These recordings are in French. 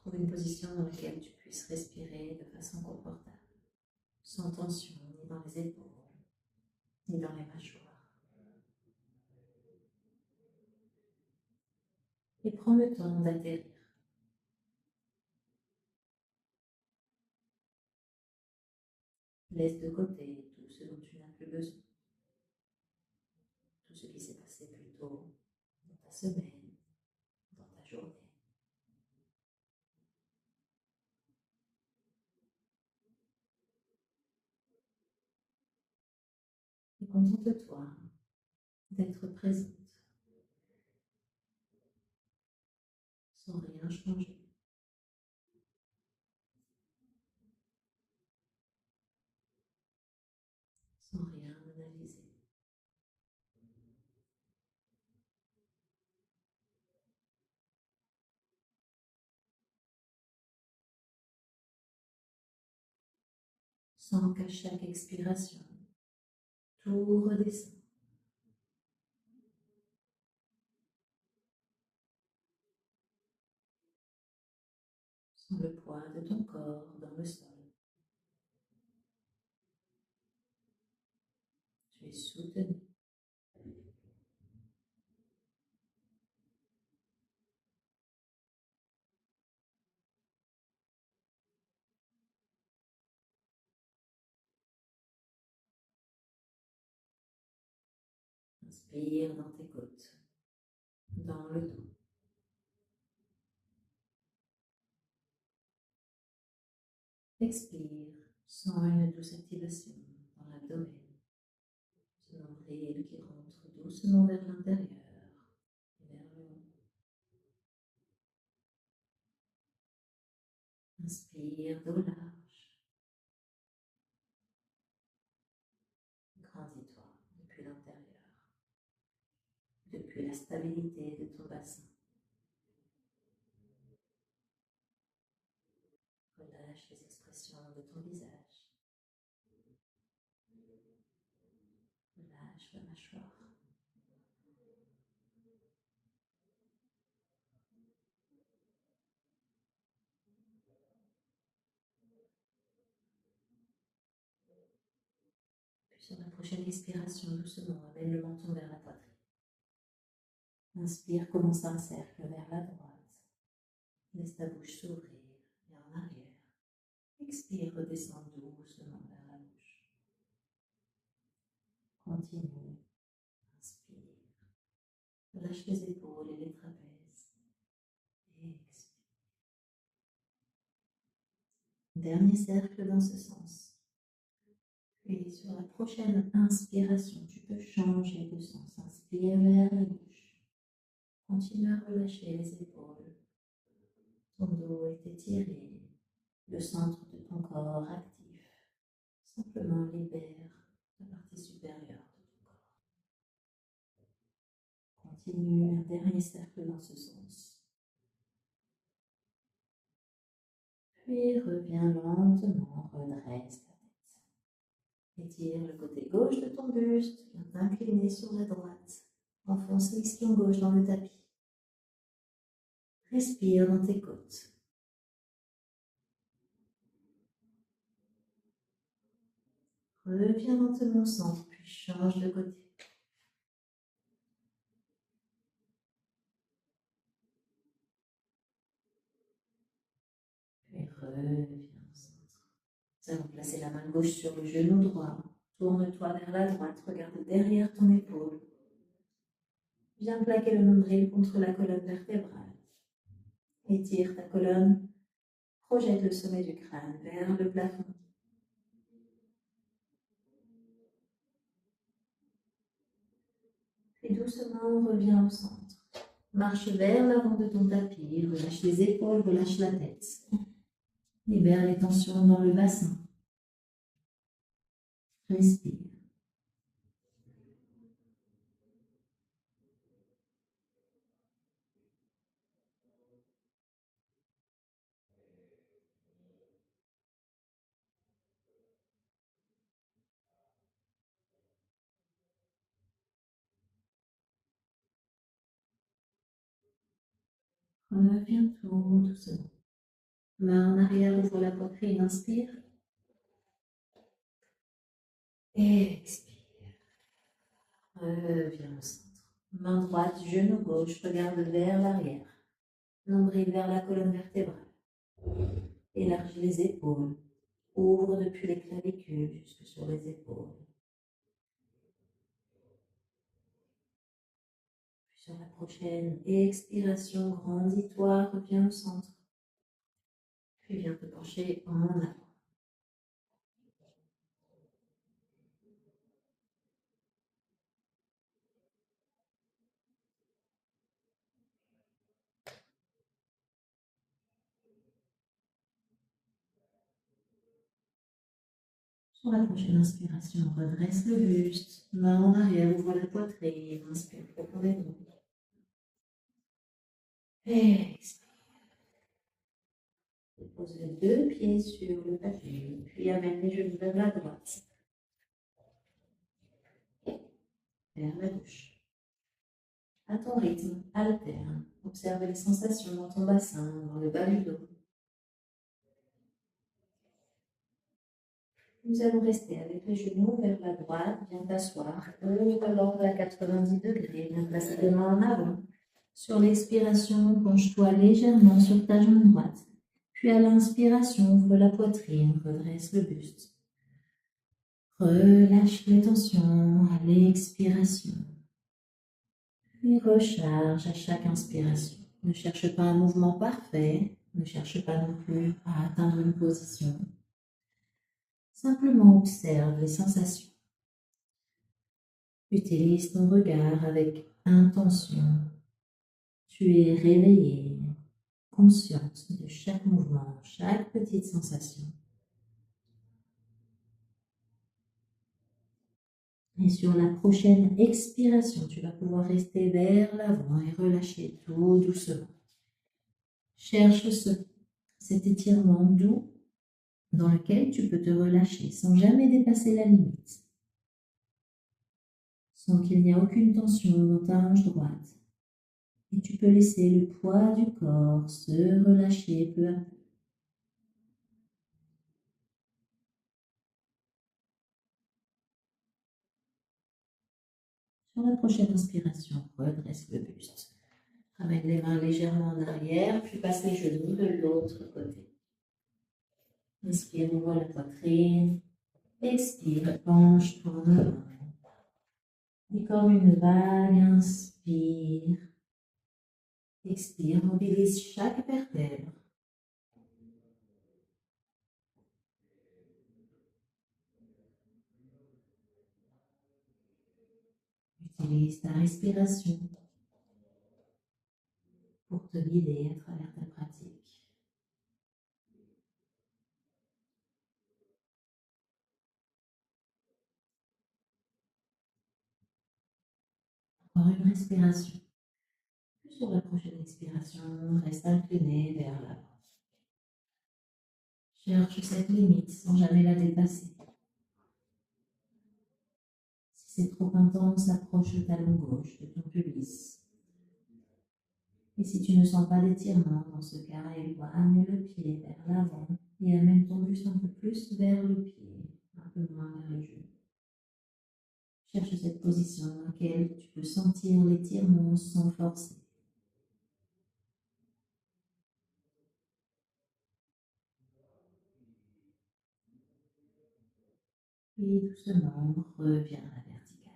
Trouve une position dans laquelle tu puisses respirer de façon confortable, sans tension ni dans les épaules, ni dans les mâchoires. Et prends le temps d'atterrir. Laisse de côté tout ce dont tu n'as plus besoin, tout ce qui s'est passé plus tôt dans ta semaine, dans ta journée. Et contente-toi d'être présente, sans rien changer, sans rien analyser. Sans qu'à chaque expiration, tout redescend. Sans le poids de ton corps dans le sol. Tu es soutenu. Inspire dans tes côtes, dans le dos. Expire sans une douce activation dans l'abdomen. Ce nombril qui rentre doucement vers l'intérieur et vers le haut. Inspire dos large. Grandis-toi depuis l'intérieur, depuis la stabilité de ton bassin. Relâche les expressions de ton visage. Relâche la mâchoire. Puis sur la prochaine expiration, doucement, amène le menton vers la poitrine. Inspire, commence un cercle vers la droite. Laisse ta bouche s'ouvrir et en arrière. Expire, redescends doucement vers la bouche. Continue. Inspire. Relâche les épaules et les trapèzes. Et expire. Dernier cercle dans ce sens. Puis sur la prochaine inspiration, tu peux changer de sens. Inspire vers la gauche. Continue à relâcher les épaules. Ton dos est étiré. Le centre de ton corps actif. Simplement libère la partie supérieure de ton corps. Continue un dernier cercle dans ce sens. Puis reviens lentement, redresse ta tête. Étire le côté gauche de ton buste, viens t'incliner sur la droite. Enfonce l'ischio gauche dans le tapis. Respire dans tes côtes. Reviens lentement au centre, puis change de côté. Puis reviens au centre. Nous allons placer la main gauche sur le genou droit. Tourne-toi vers la droite, regarde derrière ton épaule. Viens plaquer le nombril contre la colonne vertébrale. Étire ta colonne. Projette le sommet du crâne vers le plafond. Puis doucement, reviens au centre. Marche vers l'avant de ton tapis. Relâche les épaules, relâche la tête. Libère les tensions dans le bassin. Respire. Reviens tout doucement. Main en arrière, ouvre la poitrine, inspire. Expire. Reviens au centre. Main droite, genou gauche, regarde vers l'arrière. Nombril vers la colonne vertébrale. Élargis les épaules. Ouvre depuis les clavicules jusque sur les épaules. Puis sur la prochaine expiration, grandis-toi, reviens au centre. Puis viens te pencher en avant. Sur la prochaine inspiration, redresse le buste, main en arrière, ouvre la poitrine, inspire profondément. Expire. Pose les deux pieds sur le tapis, puis amène les genoux vers la droite, vers la gauche. À ton rythme, alterne. Observe les sensations dans ton bassin, dans le bas du dos. Nous allons rester avec les genoux vers la droite. Viens t'asseoir. Ouvre l'angle à 90 degrés. Viens placer les mains en avant. Sur l'expiration, penche-toi légèrement sur ta jambe droite. Puis à l'inspiration, ouvre la poitrine, redresse le buste. Relâche les tensions à l'expiration. Puis recharge à chaque inspiration. Ne cherche pas un mouvement parfait. Ne cherche pas non plus à atteindre une position. Simplement observe les sensations. Utilise ton regard avec intention. Tu es réveillé, consciente de chaque mouvement, chaque petite sensation. Et sur la prochaine expiration, tu vas pouvoir rester vers l'avant et relâcher tout doucement. Cherche cet étirement doux dans lequel tu peux te relâcher sans jamais dépasser la limite. Sans qu'il n'y ait aucune tension dans ta hanche droite. Et tu peux laisser le poids du corps se relâcher peu à peu. Sur la prochaine inspiration, redresse le buste. Ramène les mains légèrement en arrière, puis passe les genoux de l'autre côté. Inspire, ouvre la poitrine. Expire, penche-toi en avant. Et comme une vague, inspire. Expire, mobilise chaque vertèbre. Utilise ta respiration pour te guider à travers ta pratique. Encore une respiration. Puis sur la prochaine expiration, reste incliné vers l'avant. Cherche cette limite sans jamais la dépasser. Si c'est trop intense, approche le talon gauche de ton pubis. Et si tu ne sens pas d'étirement, dans ce cas, éloigne le pied vers l'avant et amène ton buste un peu plus vers le pied, un peu moins vers les genoux. Cherche cette position dans laquelle tu peux sentir l'étirement sans forcer. Puis doucement, reviens à la verticale.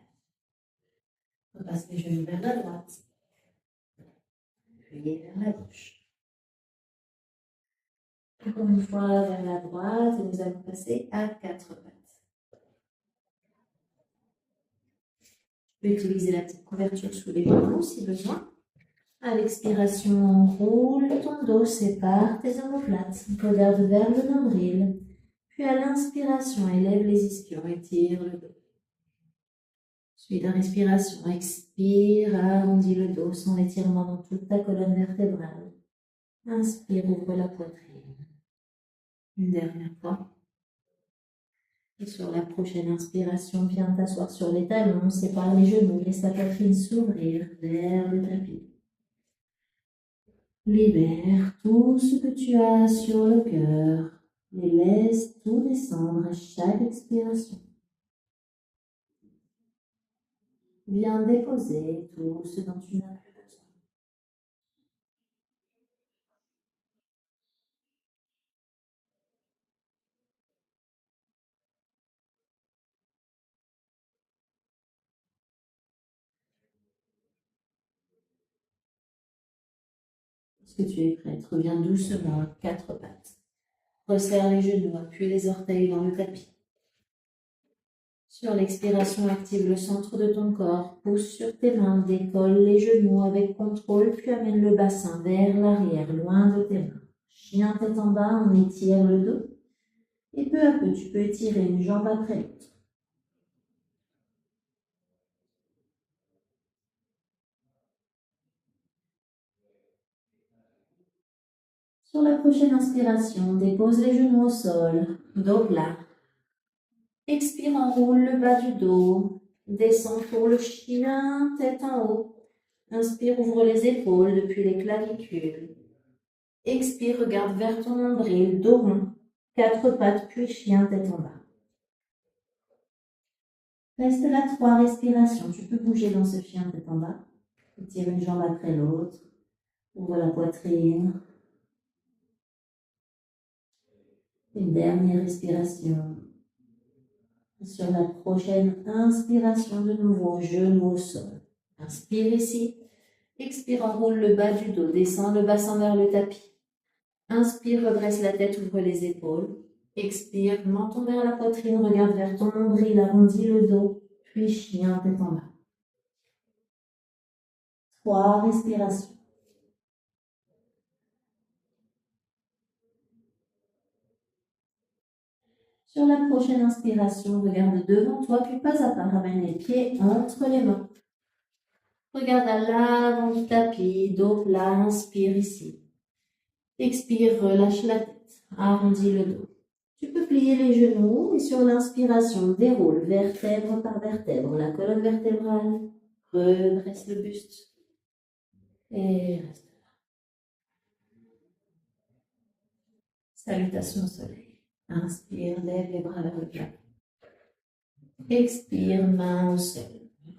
Repasse les genoux vers la droite, puis vers la gauche. Encore une fois vers la droite, et nous allons passer à 4 pattes. Tu peux utiliser la petite couverture sous les genoux si besoin. À l'expiration, roule ton dos, sépare tes omoplates, regarde vers le nombril. Puis à l'inspiration, élève les ischions, étire le dos. Suite à respiration, expire, arrondis le dos sans étirement dans toute ta colonne vertébrale. Inspire, ouvre la poitrine. Une dernière fois. Et sur la prochaine inspiration, viens t'asseoir sur les talons, sépare les genoux, laisse la poitrine s'ouvrir vers le tapis. Libère tout ce que tu as sur le cœur et laisse tout descendre à chaque expiration. Viens déposer tout ce dont tu n'as plus besoin. Lorsque tu es prête, reviens doucement à quatre pattes. Resserre les genoux, appuie les orteils dans le tapis. Sur l'expiration, active le centre de ton corps. Pousse sur tes mains, décolle les genoux avec contrôle, puis amène le bassin vers l'arrière, loin de tes mains. Chien tête en bas, on étire le dos. Et peu à peu, tu peux étirer une jambe après l'autre. Sur la prochaine inspiration, dépose les genoux au sol, dos plat. Expire, enroule le bas du dos. Descends pour le chien, tête en haut. Inspire, ouvre les épaules depuis les clavicules. Expire, regarde vers ton nombril, dos rond. Quatre pattes, puis chien, tête en bas. Reste là 3 respirations. Tu peux bouger dans ce chien, tête en bas. Tire une jambe après l'autre. Ouvre la poitrine. Une dernière respiration. Sur la prochaine inspiration, de nouveau, genou au sol. Inspire ici. Expire, enroule le bas du dos. Descends le bassin vers le tapis. Inspire, redresse la tête, ouvre les épaules. Expire, menton vers la poitrine, regarde vers ton nombril, arrondis le dos, puis chien, tête en bas. 3 respirations. Sur la prochaine inspiration, regarde devant toi, puis pas à pas, ramène les pieds entre les mains. Regarde à l'avant du tapis, dos plat, inspire ici. Expire, relâche la tête, arrondis le dos. Tu peux plier les genoux et sur l'inspiration, déroule vertèbre par vertèbre la colonne vertébrale. Redresse le buste et reste là. Salutation au soleil. Inspire, lève les bras vers le plafond. Expire, main au sol.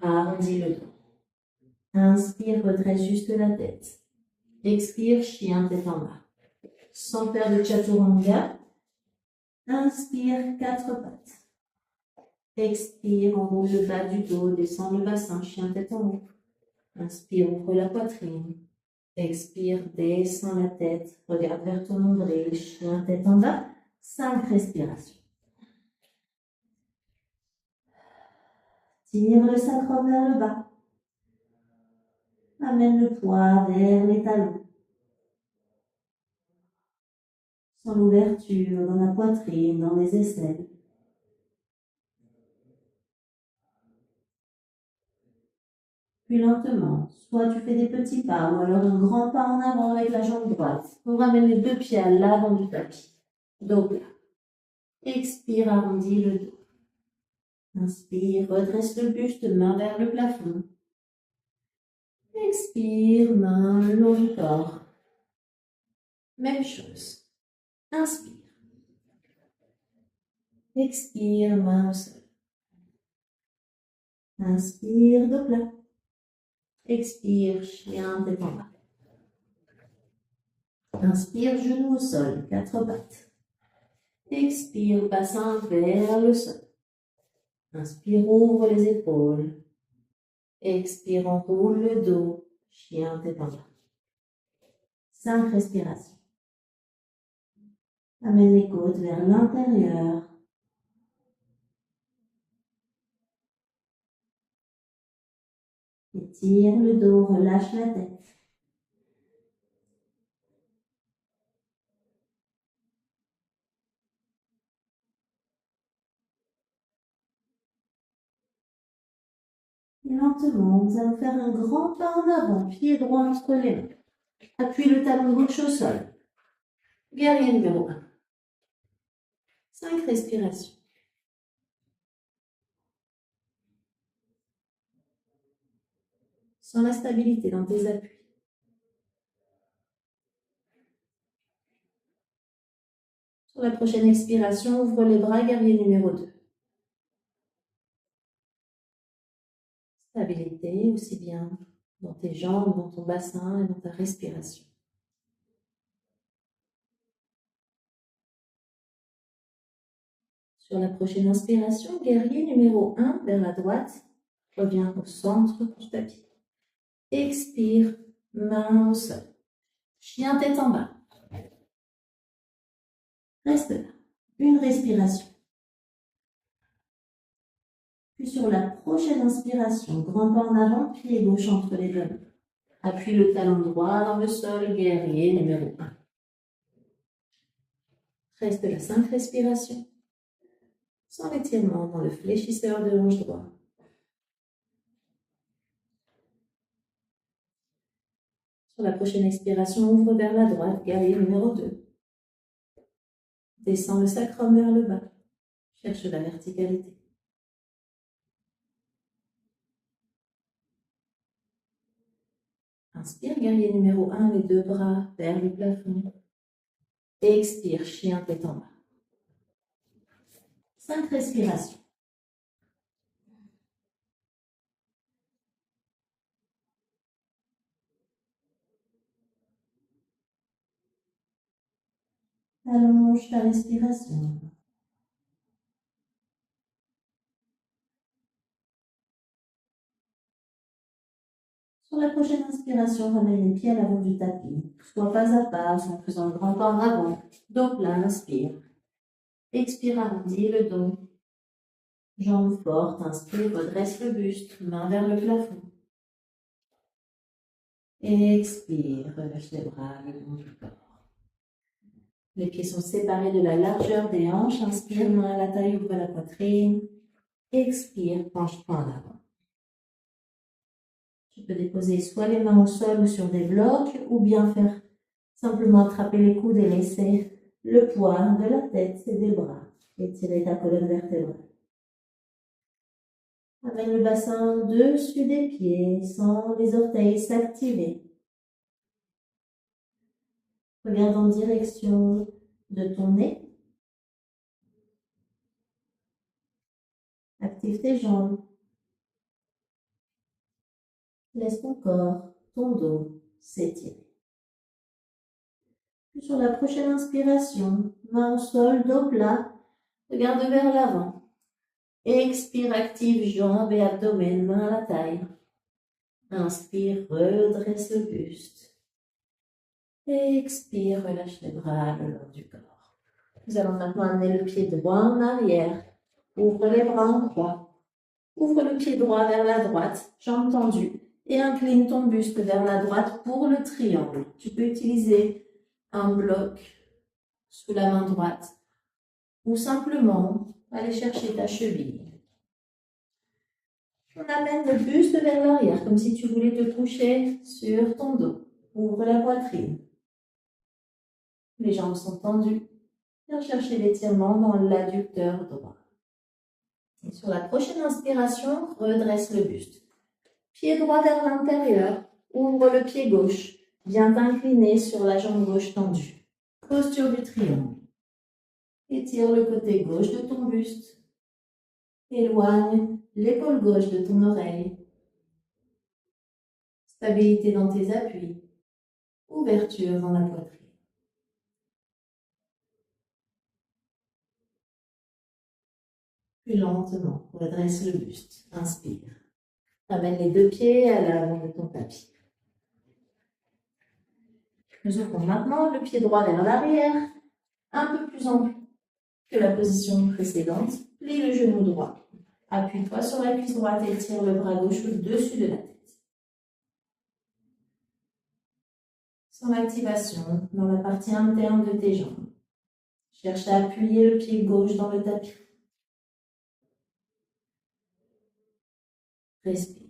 Arrondis le dos. Inspire, redresse juste la tête. Expire, chien, tête en bas. Sans faire de chaturanga. Inspire, 4 pattes. Expire, enroule le bas du dos, descend le bassin, chien, tête en haut. Inspire, ouvre la poitrine. Expire, descends la tête. Regarde vers ton nombril, chien, tête en bas. 5 respirations. Tire le sacrum vers le bas. Amène le poids vers les talons. Sans l'ouverture dans la poitrine, dans les aisselles. Puis lentement, soit tu fais des petits pas ou alors un grand pas en avant avec la jambe droite. On ramène les 2 pieds à l'avant du tapis. Dos plat. Expire, arrondis le dos. Inspire, redresse le buste, main vers le plafond. Expire, main le long du corps. Même chose. Inspire. Expire, main au sol. Inspire, dos plat. Expire, chien, tête en bas. Inspire, genou au sol, 4 pattes. Expire, bassin vers le sol. Inspire, ouvre les épaules. Expire, enroule le dos, chien, tête en bas. 5 respirations. Amène les côtes vers l'intérieur. Étire le dos, relâche la tête. Et lentement, nous allons faire un grand pas en avant, pied droit entre les mains. Appuie le talon gauche au sol. Guerrier numéro 1. 5 respirations. Sans la stabilité dans tes appuis. Sur la prochaine expiration, ouvre les bras, guerrier numéro 2. Stabilité aussi bien dans tes jambes, dans ton bassin et dans ta respiration. Sur la prochaine inspiration, guerrier numéro 1 vers la droite, reviens au centre du tapis. Expire, main au sol. Chien tête en bas. Reste là. Une respiration. Puis sur la prochaine inspiration, grand pas en avant, pied gauche entre les deux mains. Appuie le talon droit dans le sol, guerrier numéro 1. Reste là 5 respirations. Sans l'étirement dans le fléchisseur de l'ange droit. Sur la prochaine expiration, ouvre vers la droite, guerrier numéro 2. Descends le sacrum vers le bas. Cherche la verticalité. Inspire, guerrier numéro 1, les deux bras vers le plafond. Expire, chien tête en bas. 5 respirations. Allonge ta respiration. Sur la prochaine inspiration, ramène les pieds à l'avant du tapis, soit pas à pas, en faisant le grand pas en avant. Dos plein, inspire. Expire, arrondis le dos. Jambes fortes, inspire, redresse le buste, main vers le plafond. Expire, relâche les bras le long du corps. Les pieds sont séparés de la largeur des hanches. Inspire, main à la taille, ouvre la poitrine. Expire, penche-toi en avant. Tu peux déposer soit les mains au sol ou sur des blocs, ou bien faire simplement attraper les coudes et laisser le poids de la tête et des bras. Étirer ta colonne vertébrale. Amène le bassin au-dessus des pieds, sans les orteils s'activer. Regarde en direction de ton nez. Active tes jambes. Laisse ton corps, ton dos s'étirer. Puis sur la prochaine inspiration, main au sol, dos plat, regarde vers l'avant. Expire, active jambes et abdomen, main à la taille. Inspire, redresse le buste. Expire, relâche les bras le long du corps. Nous allons maintenant amener le pied droit en arrière. Ouvre les bras en croix. Ouvre le pied droit vers la droite, jambes tendues, et incline ton buste vers la droite pour le triangle. Tu peux utiliser un bloc sous la main droite ou simplement aller chercher ta cheville. On amène le buste vers l'arrière, comme si tu voulais te coucher sur ton dos. Ouvre la poitrine. Les jambes sont tendues. Viens chercher l'étirement dans l'adducteur droit. Et sur la prochaine inspiration, redresse le buste. Pied droit vers l'intérieur. Ouvre le pied gauche. Viens t'incliner sur la jambe gauche tendue. Posture du triangle. Étire le côté gauche de ton buste. Éloigne l'épaule gauche de ton oreille. Stabilité dans tes appuis. Ouverture dans la poitrine. Puis lentement, redresse le buste. Inspire. Amène les deux pieds à l'avant de ton tapis. Nous ouvrons maintenant le pied droit vers l'arrière, un peu plus ample que la position précédente. Plie le genou droit. Appuie-toi sur la cuisse droite et tire le bras gauche au-dessus de la tête. Sans activation dans la partie interne de tes jambes. Cherche à appuyer le pied gauche dans le tapis. Respire.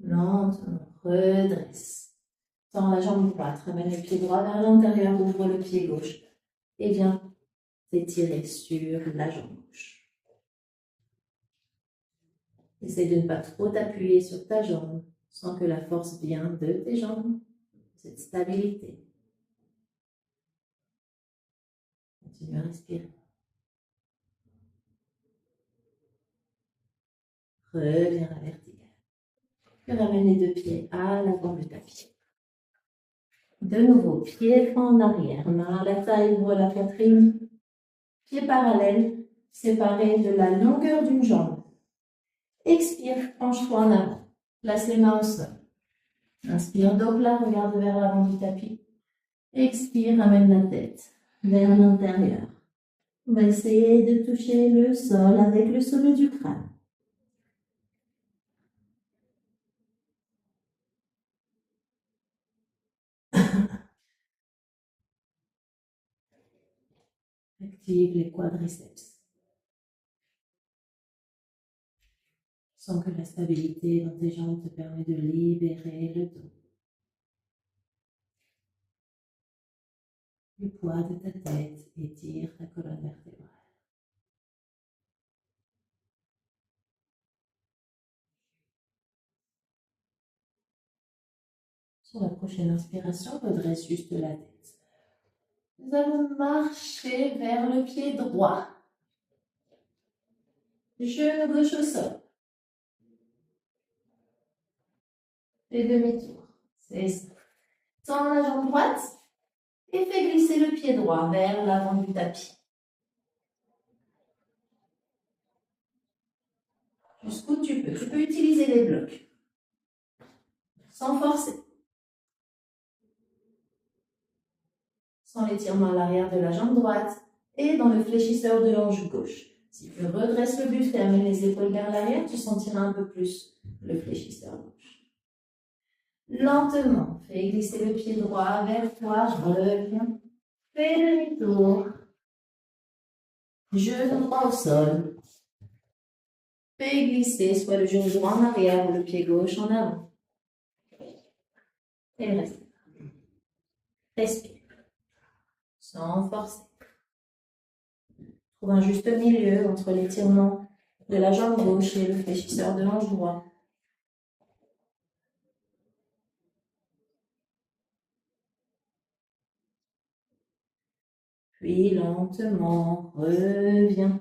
Lentement, redresse. Tends la jambe droite, ramène le pied droit vers l'intérieur, ouvre le pied gauche et viens t'étirer sur la jambe gauche. Essaie de ne pas trop t'appuyer sur ta jambe sans que la force vienne de tes jambes. cette stabilité. Continue à respirer. Reviens à la verticale. Puis ramène les deux pieds à l'avant du tapis. De nouveau, pied franc en arrière, main à la taille, ouvre la poitrine. Pieds parallèles, séparés de la longueur d'une jambe. Expire, penche-toi en avant. Place les mains au sol. Inspire, dos plat, regarde vers l'avant du tapis. Expire, ramène la tête vers l'intérieur. On va essayer de toucher le sol avec le sommet du crâne. Active les quadriceps. Sens que la stabilité dans tes jambes te permet de libérer le dos. Le poids de ta tête étire ta colonne vertébrale. Sur la prochaine inspiration, redresse juste la tête. Nous allons marcher vers le pied droit. Genou gauche au sol. Et demi-tour. C'est ça. Tends la jambe droite et fais glisser le pied droit vers l'avant du tapis. Jusqu'où tu peux. Tu peux utiliser les blocs. Sans forcer. Sans l'étirement à l'arrière de la jambe droite et dans le fléchisseur de l'ange gauche. Si tu redresses le buste et amènes les épaules vers l'arrière, tu sentiras un peu plus le fléchisseur gauche. Lentement, fais glisser le pied droit vers toi, reviens. Fais demi-tour. Genou droit au sol. Fais glisser soit le genou droit en arrière ou le pied gauche en avant. Et reste. Respire. Sans forcer. Trouve un juste milieu entre l'étirement de la jambe gauche et le fléchisseur de l'ange droit. Puis lentement, reviens.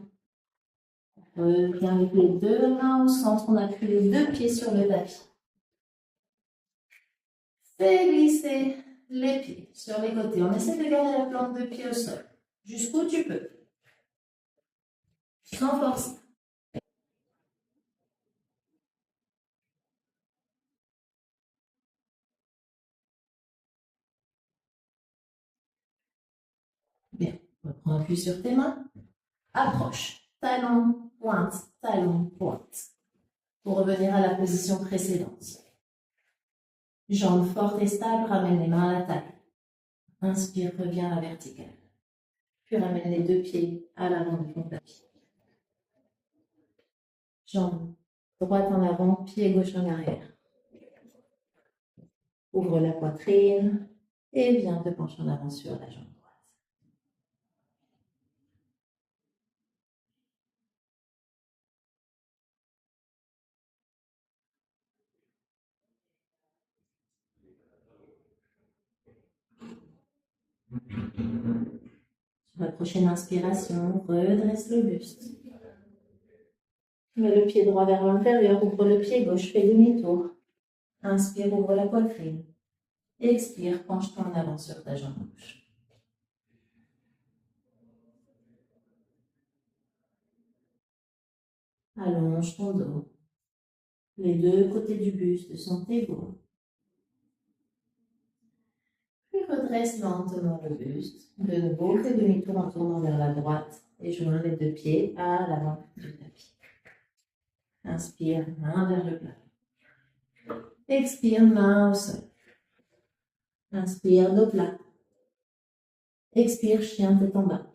Reviens avec les deux mains au centre. On appuie les deux pieds sur le tapis. Fais glisser les pieds sur les côtés. On essaie de garder la plante de pied au sol. Jusqu'où tu peux. Sans force. Bien. Reprends appui sur tes mains. Approche. Talon, pointe, talon, pointe. Pour revenir à la position précédente. Jambes fortes et stables, ramène les mains à la taille. Inspire, reviens à la verticale. Puis ramène les deux pieds à l'avant de ton tapis. Jambes droite en avant, pied gauche en arrière. Ouvre la poitrine et viens te pencher en avant sur la jambe droite. Sur la prochaine inspiration, redresse le buste. Mets le pied droit vers l'intérieur, ouvre le pied gauche, fais demi-tour. Inspire, ouvre la poitrine. Expire, penche-toi en avant sur ta jambe gauche. Allonge ton dos. Les deux côtés du buste sont égaux. Puis redresse lentement le buste. De nouveau, fais demi-tour en tournant vers la droite et joins les deux pieds à l'avant du tapis. Inspire, main vers le plat. Expire, main au sol. Inspire, dos plat. Expire, chien tête en bas.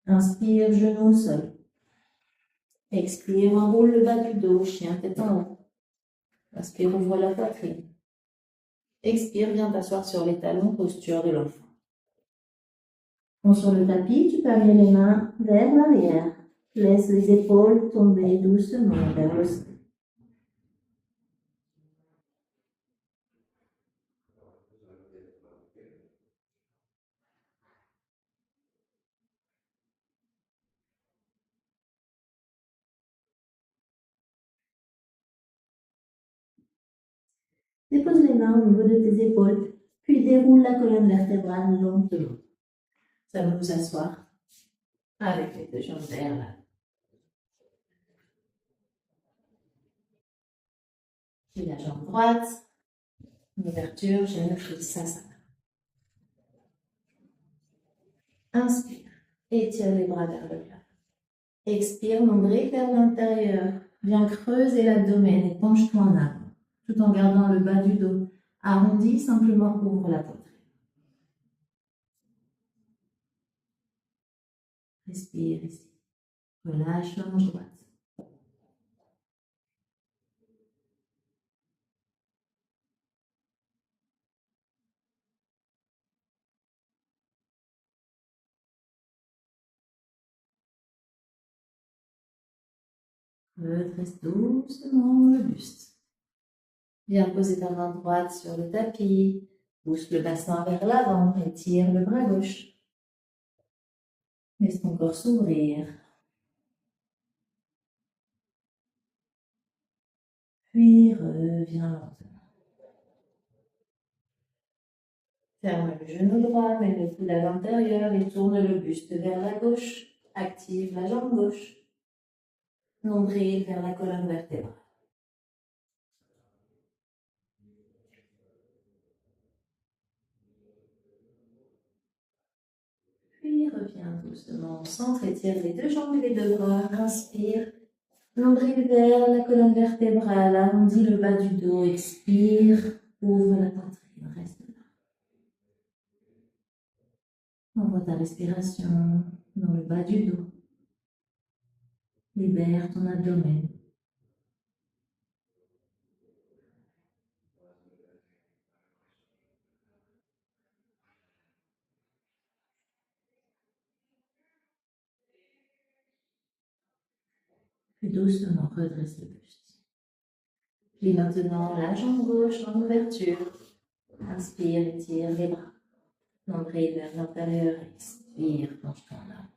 Inspire, genou au sol. Expire, enroule le bas du dos, chien tête en haut. Inspire, ouvre la poitrine. Expire, viens t'asseoir sur les talons, posture de l'enfant. Bon, sur le tapis, tu peux amener les mains vers l'arrière. Laisse les épaules tomber doucement vers le sol. Dépose les mains au niveau de tes épaules, puis déroule la colonne vertébrale lentement. Nous allons nous asseoir avec les deux jambes vers l'avant. Puis la jambe droite, une ouverture, genou Sasana. Inspire, étire les bras vers le plat. Expire, nombril vers l'intérieur. Viens creuser l'abdomen et penche-toi en avant, tout en gardant le bas du dos. Arrondi, simplement ouvre la poitrine. Respire ici. Relâche la hanche droite. Redresse doucement le buste. Viens poser ta main droite sur le tapis. Pousse le bassin vers l'avant et tire le bras gauche. Laisse ton corps s'ouvrir. Puis reviens lentement. Ferme le genou droit, mets le coude à l'intérieur et tourne le buste vers la gauche. Active la jambe gauche. Nombril vers la colonne vertébrale. Puis reviens doucement au centre, étire les deux jambes et les deux bras. Inspire. Nombril vers la colonne vertébrale, arrondis le bas du dos, expire, ouvre la poitrine, reste là. Envoie ta respiration dans le bas du dos. Libère ton abdomen. Puis doucement redresse le buste. Puis maintenant la jambe gauche en ouverture. Inspire, étire les bras. Nombril vers l'intérieur, expire, penche-toi en avant.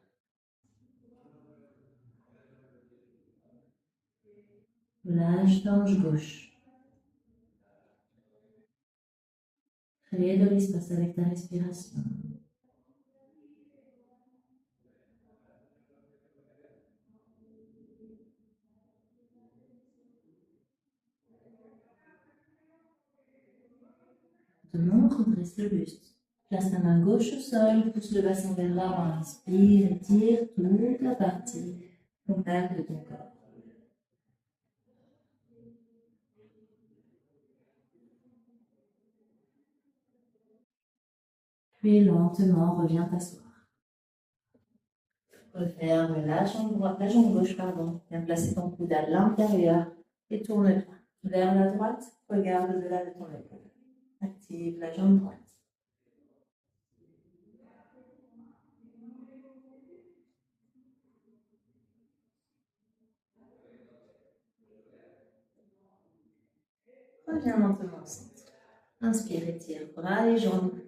Relâche ta hanche gauche. Crée de l'espace avec ta respiration. Maintenant, redresse le buste. Place ta main gauche au sol, pousse le bassin vers l'avant, inspire, étire toute la partie frontale de ton corps. Puis lentement, reviens t'asseoir. Referme la jambe droite, la jambe gauche, pardon. Viens placer ton coude à l'intérieur et tourne-toi vers la droite. Regarde au-delà de ton épaule. Active la jambe droite. Reviens lentement au centre. Inspire, étire bras et jambes.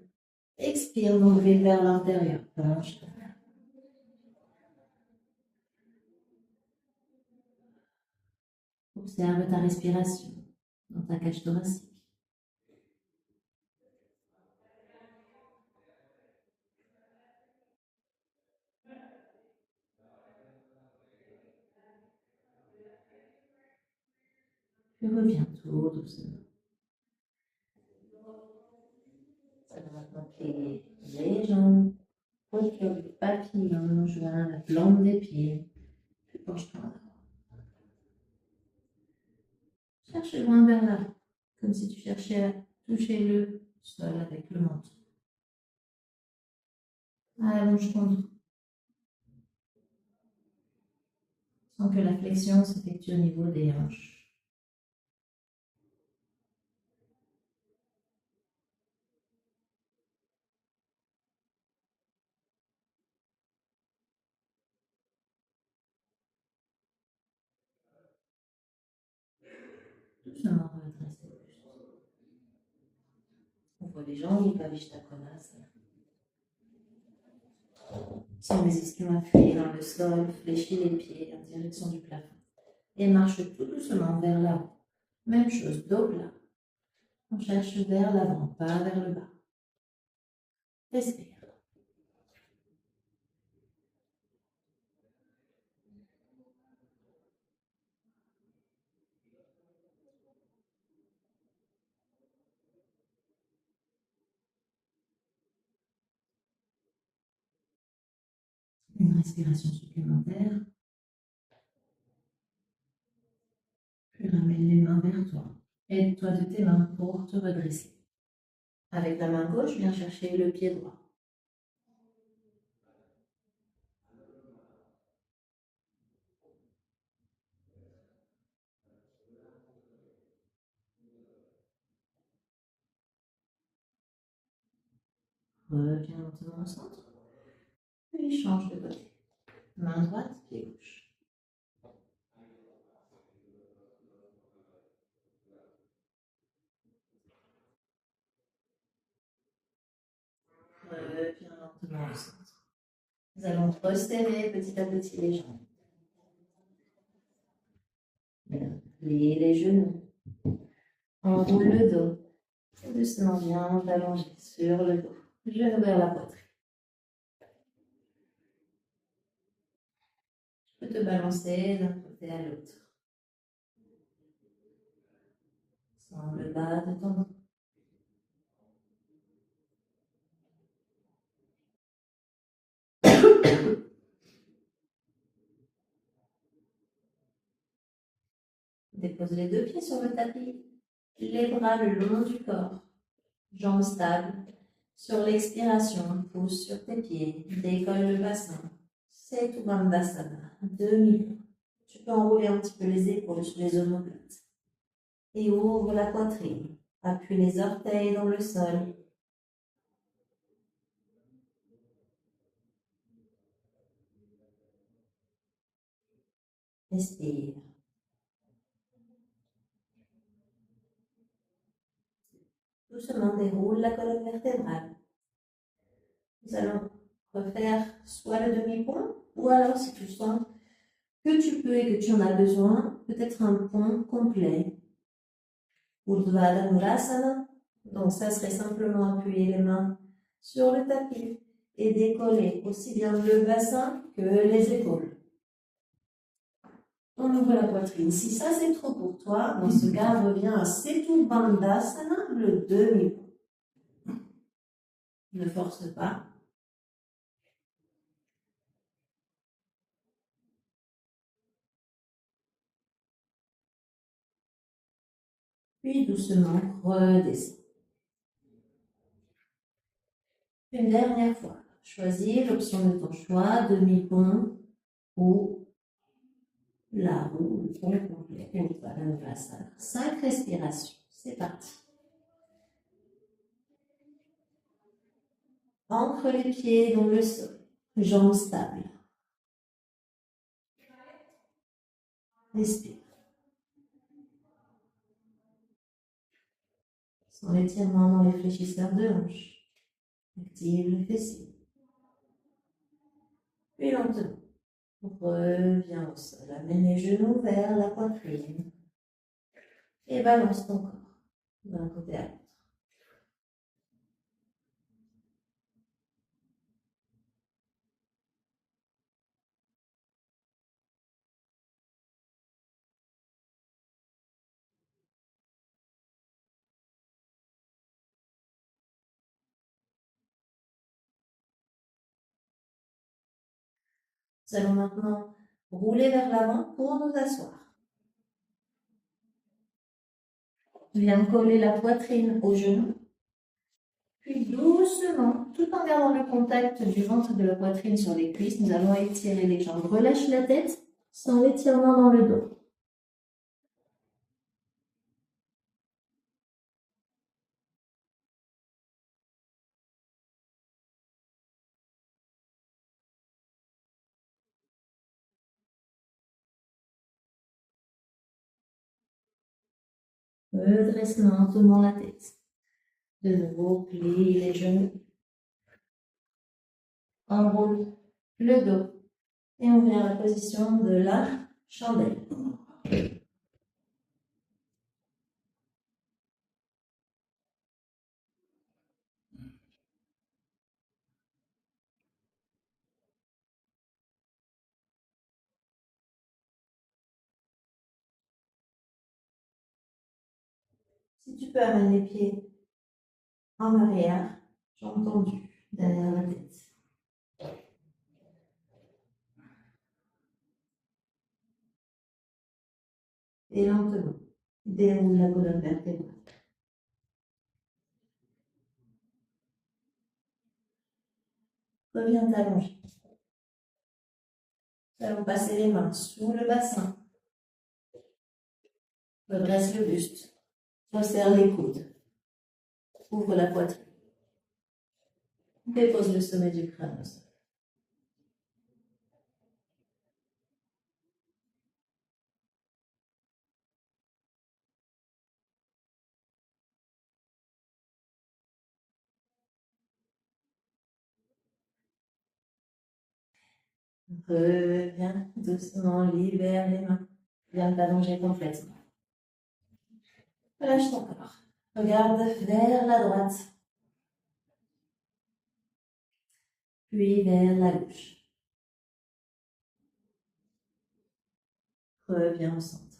Expire, nombril vers l'intérieur. Penche-toi. Observe ta respiration dans ta cage thoracique. Puis reviens tout doucement. Ça va maintenant plier les jambes, retour du papillon, joint la plante des pieds. Puis penche-toi en avant. Cherche loin vers l'avant, comme si tu cherchais à toucher le sol avec le menton. Allonge ton dos. Sans que la flexion s'effectue au niveau des hanches. Doucement redresse le buste. Ouvre les jambes, Upavishta Konasana. Sens les ischions appuyés dans le sol, fléchis les pieds en direction du plafond. Et marche tout doucement vers l'avant. Même chose, dos plat. On cherche vers l'avant, pas vers le bas. Respire. Une respiration supplémentaire. Puis ramène les mains vers toi. Aide-toi de tes mains pour te redresser. Avec la main gauche, viens chercher le pied droit. Reviens lentement au centre. Puis change de côté. Main droite, pied gauche. Reviens lentement au centre. Nous allons resserrer petit à petit les jambes. Plier les genoux. Enroule le dos. Doucement, viens t'allonger sur le dos. Genou vers la poitrine. Tu peux te balancer d'un côté à l'autre. Sens le bas de ton dos. Dépose les deux pieds sur le tapis. Les bras le long du corps. Jambes stables. Sur l'expiration, pousse sur tes pieds. Décolle le bassin. Setu Bandhasana. Demi. Tu peux enrouler un petit peu les épaules sur les omoplates. Et ouvre la poitrine. Appuie les orteils dans le sol. Respire. Doucement déroule la colonne vertébrale. Nous allons refaire soit le demi-pont, ou alors si tu sens que tu peux et que tu en as besoin, peut-être un pont complet. Urdhva Dhanurasana. Donc ça serait simplement appuyer les mains sur le tapis et décoller aussi bien le bassin que les épaules. On ouvre la poitrine. Si ça c'est trop pour toi, dans ce cas, reviens à Setu Bandhasana, le demi-pont. Ne force pas. Puis doucement, redescends. Une dernière fois. Choisis l'option de ton choix, demi-pont ou la roue, le pont complet. Voilà, on va ça. 5 respirations. C'est parti. Ancre les pieds dans le sol. Jambes stables. Respire. Sans l'étirement dans les fléchisseurs de hanches. Active le fessier. Puis lentement. Reviens au sol. Amène les genoux vers la poitrine. Et balance ton corps d'un côté à l'autre. Nous allons maintenant rouler vers l'avant pour nous asseoir. Viens coller la poitrine au genou. Puis doucement, tout en gardant le contact du ventre et de la poitrine sur les cuisses, nous allons étirer les jambes. Relâche la tête sans l'étirement dans le dos. Redresse lentement la tête. De nouveau, plie les genoux. Enroule le dos. Et on vient à la position de la chandelle. Si tu peux amener les pieds en arrière, jambes tendues derrière la tête. Et lentement, déroule la colonne vertébrale. Reviens t'allonger. Nous allons passer les mains sous le bassin. Redresse le buste. Resserre les coudes. Ouvre la poitrine. Dépose le sommet du crâne au sol. Reviens doucement, libère les mains. Viens t'allonger complètement. Relâche ton corps. Regarde vers la droite, puis vers la gauche. Reviens au centre.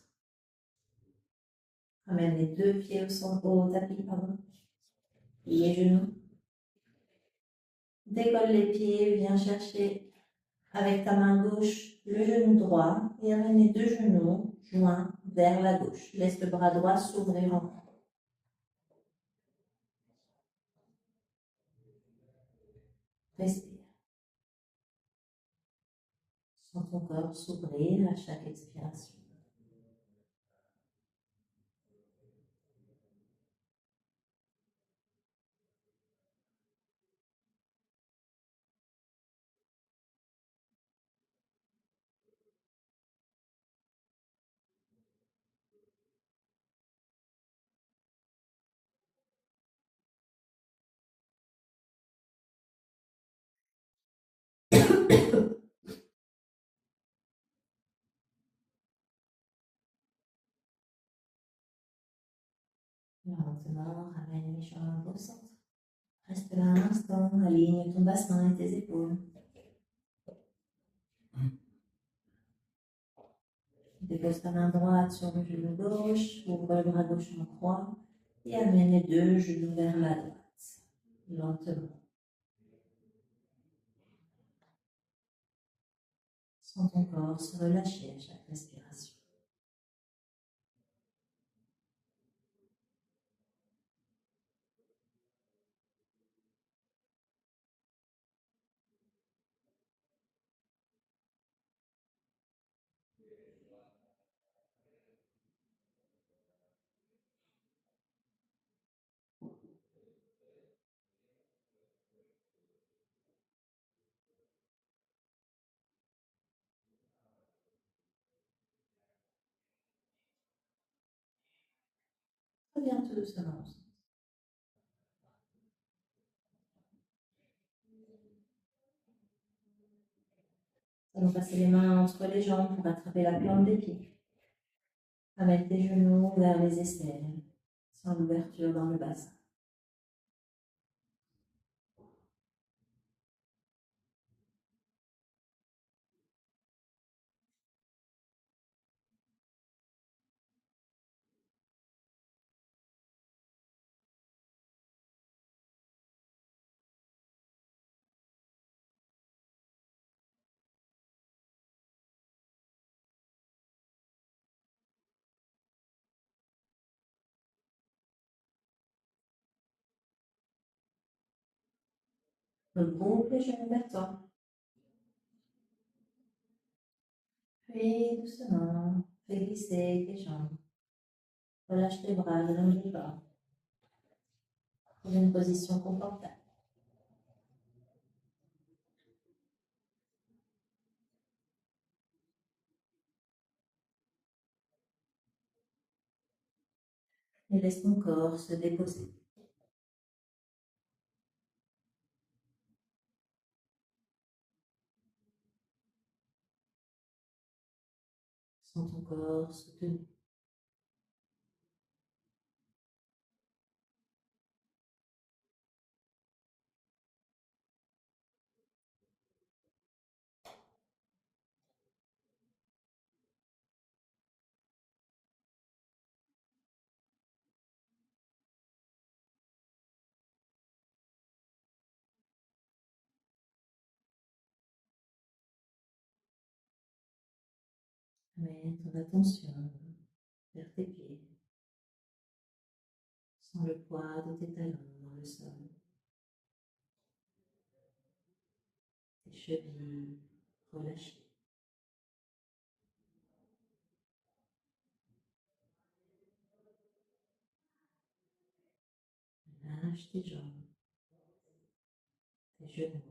Ramène les deux pieds au centre, au tapis, pardon. Les genoux. Décolle les pieds, viens chercher avec ta main gauche le genou droit et amène les deux genoux joints vers la gauche. Laisse le bras droit s'ouvrir en grand. Respire. Sens ton corps s'ouvrir à chaque expiration. Maintenant, ramène les jambes au centre. Reste là un instant, aligne ton bassin et tes épaules. Dépose ta main droite sur le genou gauche, ouvre le bras gauche en croix et amène les deux genoux vers la droite, lentement. Sens ton corps se relâcher à chaque respiration. Reviens tout doucement. Allons passer les mains entre les jambes pour attraper la plante des pieds. Amène tes genoux vers les aisselles, sans l'ouverture dans le bassin. Regroupe les genoux vers toi. Puis doucement, fais glisser tes jambes. Relâche tes bras le long du corps. Trouve une position confortable. Et laisse ton corps se déposer. Sens ton corps soutenu. Mets ton attention vers tes pieds. Sens le poids de tes talons dans le sol. Tes chevilles relâchées. Lâche tes jambes, tes genoux.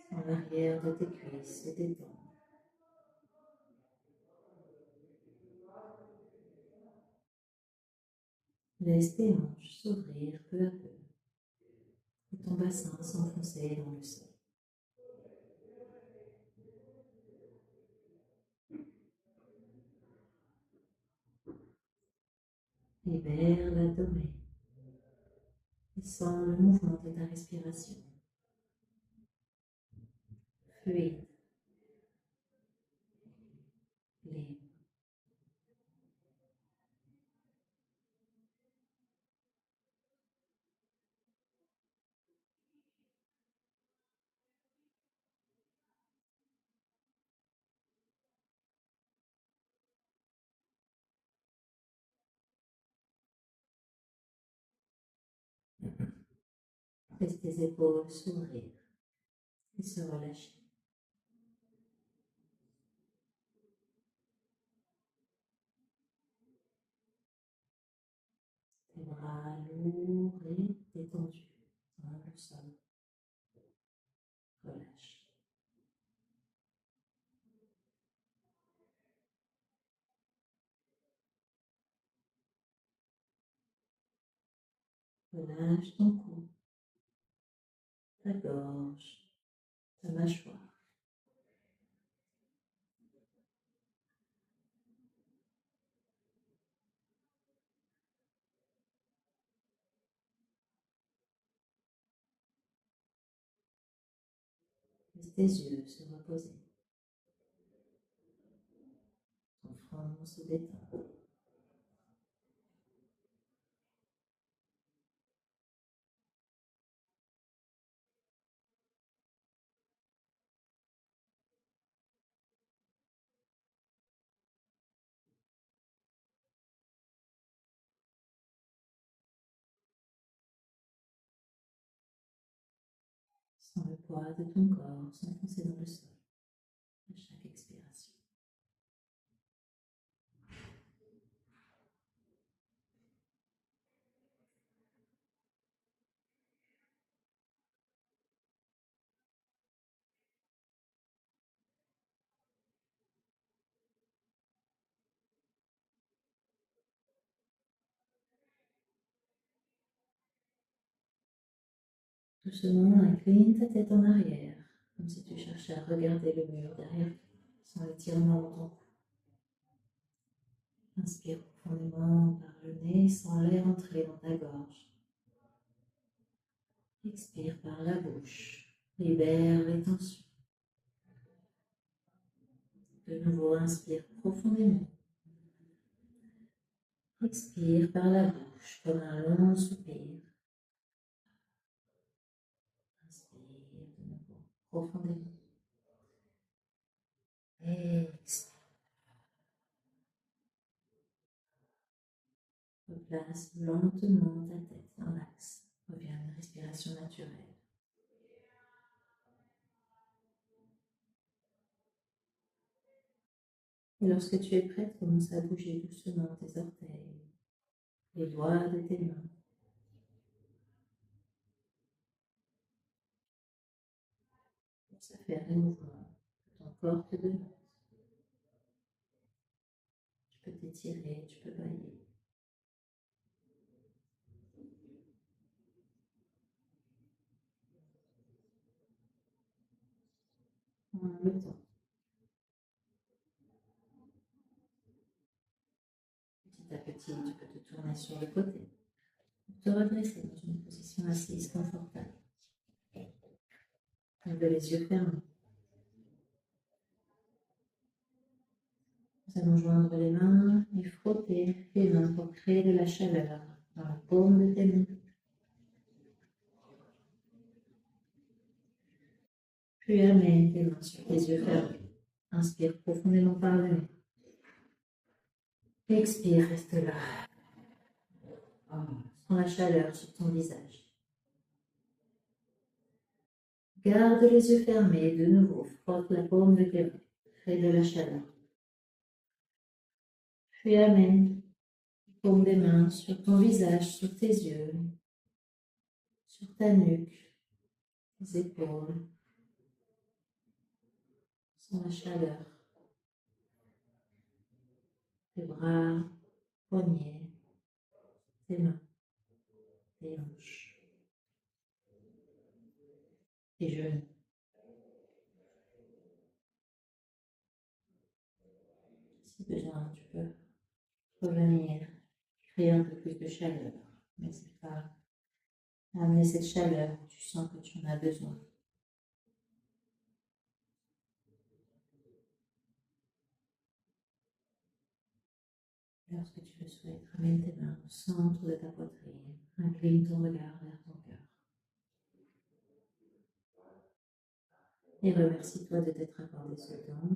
Sens l'arrière de tes cuisses se détendre. Laisse tes hanches s'ouvrir peu à peu et ton bassin s'enfoncer dans le sol. Libère l'abdomen et sens le mouvement de ta respiration. Fluide, libre. Laisse tes épaules s'ouvrir et se relâcher. Tes bras lourds et détendus dans le sol. Relâche. Relâche ton cou, ta gorge, ta mâchoire. Laisse tes yeux se reposer. Ton front se détend. Sens le poids de ton corps s'enfoncer dans le sol à chaque expiration. Doucement, incline ta tête en arrière, comme si tu cherchais à regarder le mur derrière toi, sans l'étirement dans ton cou. Inspire profondément par le nez sans l'air entrer dans ta gorge. Expire par la bouche. Libère les tensions. De nouveau, inspire profondément. Expire par la bouche comme un long soupir. Inspire de nouveau profondément. Expire. Replace lentement ta tête dans l'axe. Reviens à une respiration naturelle. Et lorsque tu es prête, commence à bouger doucement tes orteils, les doigts de tes mains. Commence à faire les mouvements que ton corps te demande. Tu peux t'étirer, tu peux bailler. Prends le temps. Petit à petit, tu peux te tourner sur le côté. Te redresser dans une position assise confortable. Avec les yeux fermés. Nous allons joindre les mains et frotter les mains pour créer de la chaleur dans la paume de tes mains. Puis amène tes mains sur tes yeux fermés. Inspire profondément par le nez. Expire, reste là. Sens la chaleur sur ton visage. Garde les yeux fermés et de nouveau, frotte la paume de tes mains. Crée de la chaleur. Puis amène la paume des mains sur ton visage, sur tes yeux, sur ta nuque, tes épaules. Sens la chaleur. Tes bras, poignets, tes mains, tes hanches, tes genoux. Si besoin, tu peux revenir, créer un peu plus de chaleur. N'hésite pas à amener cette chaleur où tu sens que tu en as besoin. Lorsque tu le souhaites, ramène tes mains au centre de ta poitrine. Incline ton regard vers ton cœur. Et remercie-toi de t'être accordé ce temps.